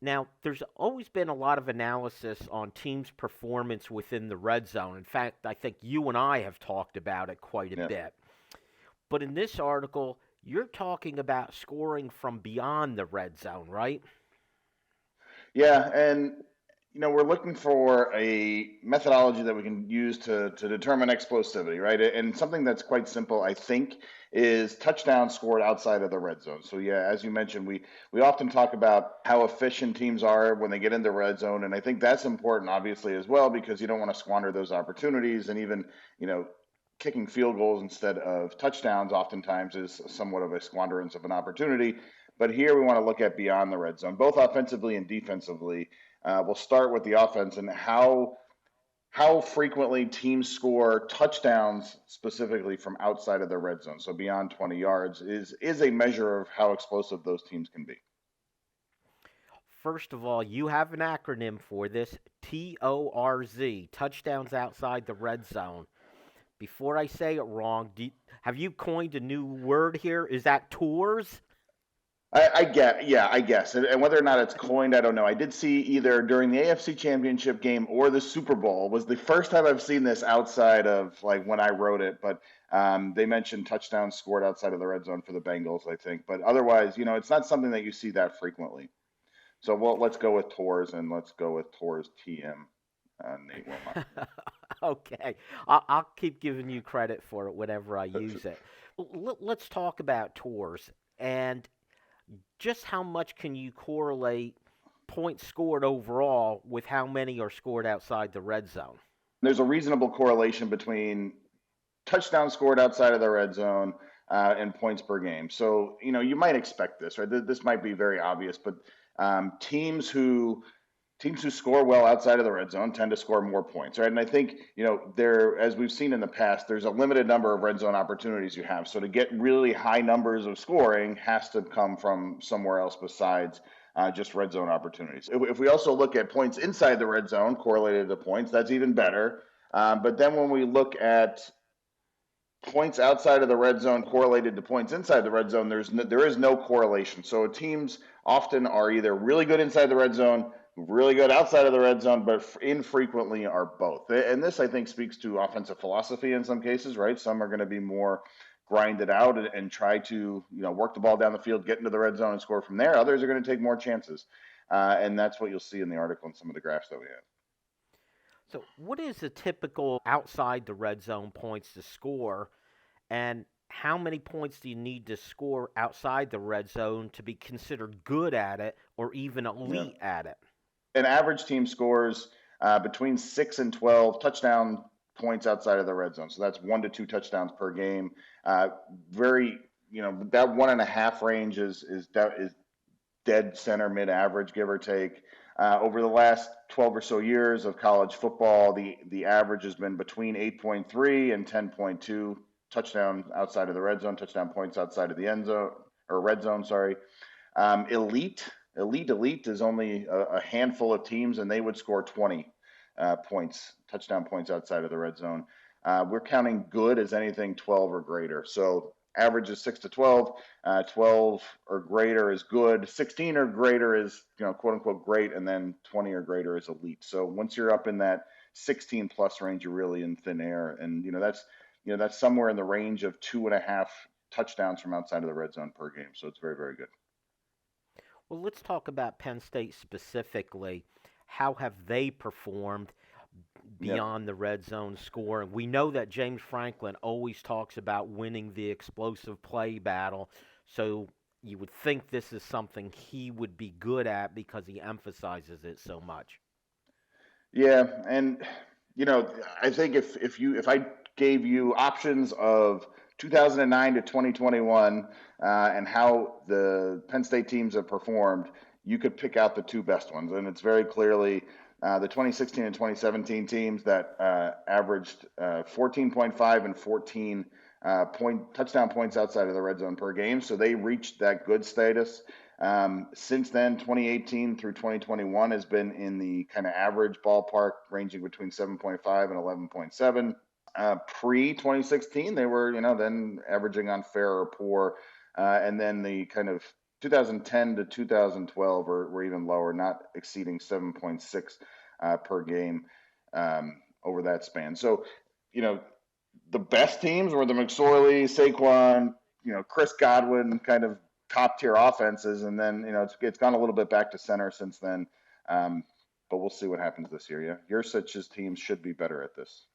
Now, there's always been a lot of analysis on teams' performance within the red zone. In fact, I think you and I have talked about it quite a Yeah. bit. But in this article, you're talking about scoring from beyond the red zone, right? Yeah, and we're looking for a methodology that we can use to determine explosivity, right? And something that's quite simple, I think, is touchdowns scored outside of the red zone. So yeah, as you mentioned, we often talk about how efficient teams are when they get into red zone, and I think that's important, obviously, as well, because you don't want to squander those opportunities, and even you know. Kicking field goals instead of touchdowns oftentimes is somewhat of a squanderance of an opportunity. But here we want to look at beyond the red zone, both offensively and defensively. We'll start with the offense and how frequently teams score touchdowns specifically from outside of the red zone. So beyond 20 yards is a measure of how explosive those teams can be. First of all, you have an acronym for this TORZ, touchdowns outside the red zone. Before I say it wrong, have you coined a new word here? Is that tours? I get, yeah, I guess, and whether or not it's coined, I don't know. I did see either during the AFC Championship game or the Super Bowl was the first time I've seen this outside of like when I wrote it. But they mentioned touchdowns scored outside of the red zone for the Bengals, I think. But otherwise, it's not something that you see that frequently. So let's go with TORS and let's go with TORS TM, Nate Wilmot. Okay. I'll keep giving you credit for it whenever I use it. Let's talk about tours and just how much can you correlate points scored overall with how many are scored outside the red zone? There's a reasonable correlation between touchdowns scored outside of the red zone and points per game. So, you might expect this, right? This might be very obvious, but um, teams who teams who score well outside of the red zone tend to score more points, right? And I think, there, as we've seen in the past, there's a limited number of red zone opportunities you have. So to get really high numbers of scoring has to come from somewhere else besides just red zone opportunities. If we also look at points inside the red zone correlated to points, that's even better. But then when we look at points outside of the red zone correlated to points inside the red zone, there is no correlation. So teams often are either really good inside the red zone, really good outside of the red zone, but infrequently are both. And this, I think, speaks to offensive philosophy in some cases, right? Some are going to be more grind it out and try to work the ball down the field, get into the red zone and score from there. Others are going to take more chances, and that's what you'll see in the article and some of the graphs that we have. So, what is a typical outside the red zone points to score, and how many points do you need to score outside the red zone to be considered good at it or even Yeah. elite at it? An average team scores between 6 and 12 touchdown points outside of the red zone. So that's 1 to 2 touchdowns per game. Very, that 1.5 range is dead center mid average, give or take. Over the last 12 or so years of college football, the average has been between 8.3 and 10.2 touchdown outside of the red zone, touchdown points outside of the end zone or red zone. Sorry. Elite is only a handful of teams, and they would score 20 points, touchdown points outside of the red zone. We're counting good as anything 12 or greater. So average is 6 to 12. 12 or greater is good. 16 or greater is quote unquote great, and then 20 or greater is elite. So once you're up in that 16 plus range, you're really in thin air, and that's somewhere in the range of 2.5 touchdowns from outside of the red zone per game. So it's very, very good. Well, let's talk about Penn State specifically. How have they performed Yeah. beyond the red zone scoring? We know that James Franklin always talks about winning the explosive play battle, so you would think this is something he would be good at because he emphasizes it so much. Yeah, and I think if I gave you options of 2009 to 2021 and how the Penn State teams have performed, you could pick out the two best ones, and it's very clearly the 2016 and 2017 teams that averaged 14.5 and 14 touchdown points outside of the red zone per game. So they reached that good status. Since then, 2018 through 2021 has been in the kind of average ballpark, ranging between 7.5 and 11.7. Pre 2016, they were, then averaging on fair or poor. And then the kind of 2010 to 2012 were even lower, not exceeding 7.6 per game over that span. So, you know, the best teams were the McSorley, Saquon, Chris Godwin kind of top tier offenses, and then it's gone a little bit back to center since then. But we'll see what happens this year. Yeah, Yurcich's teams should be better at this.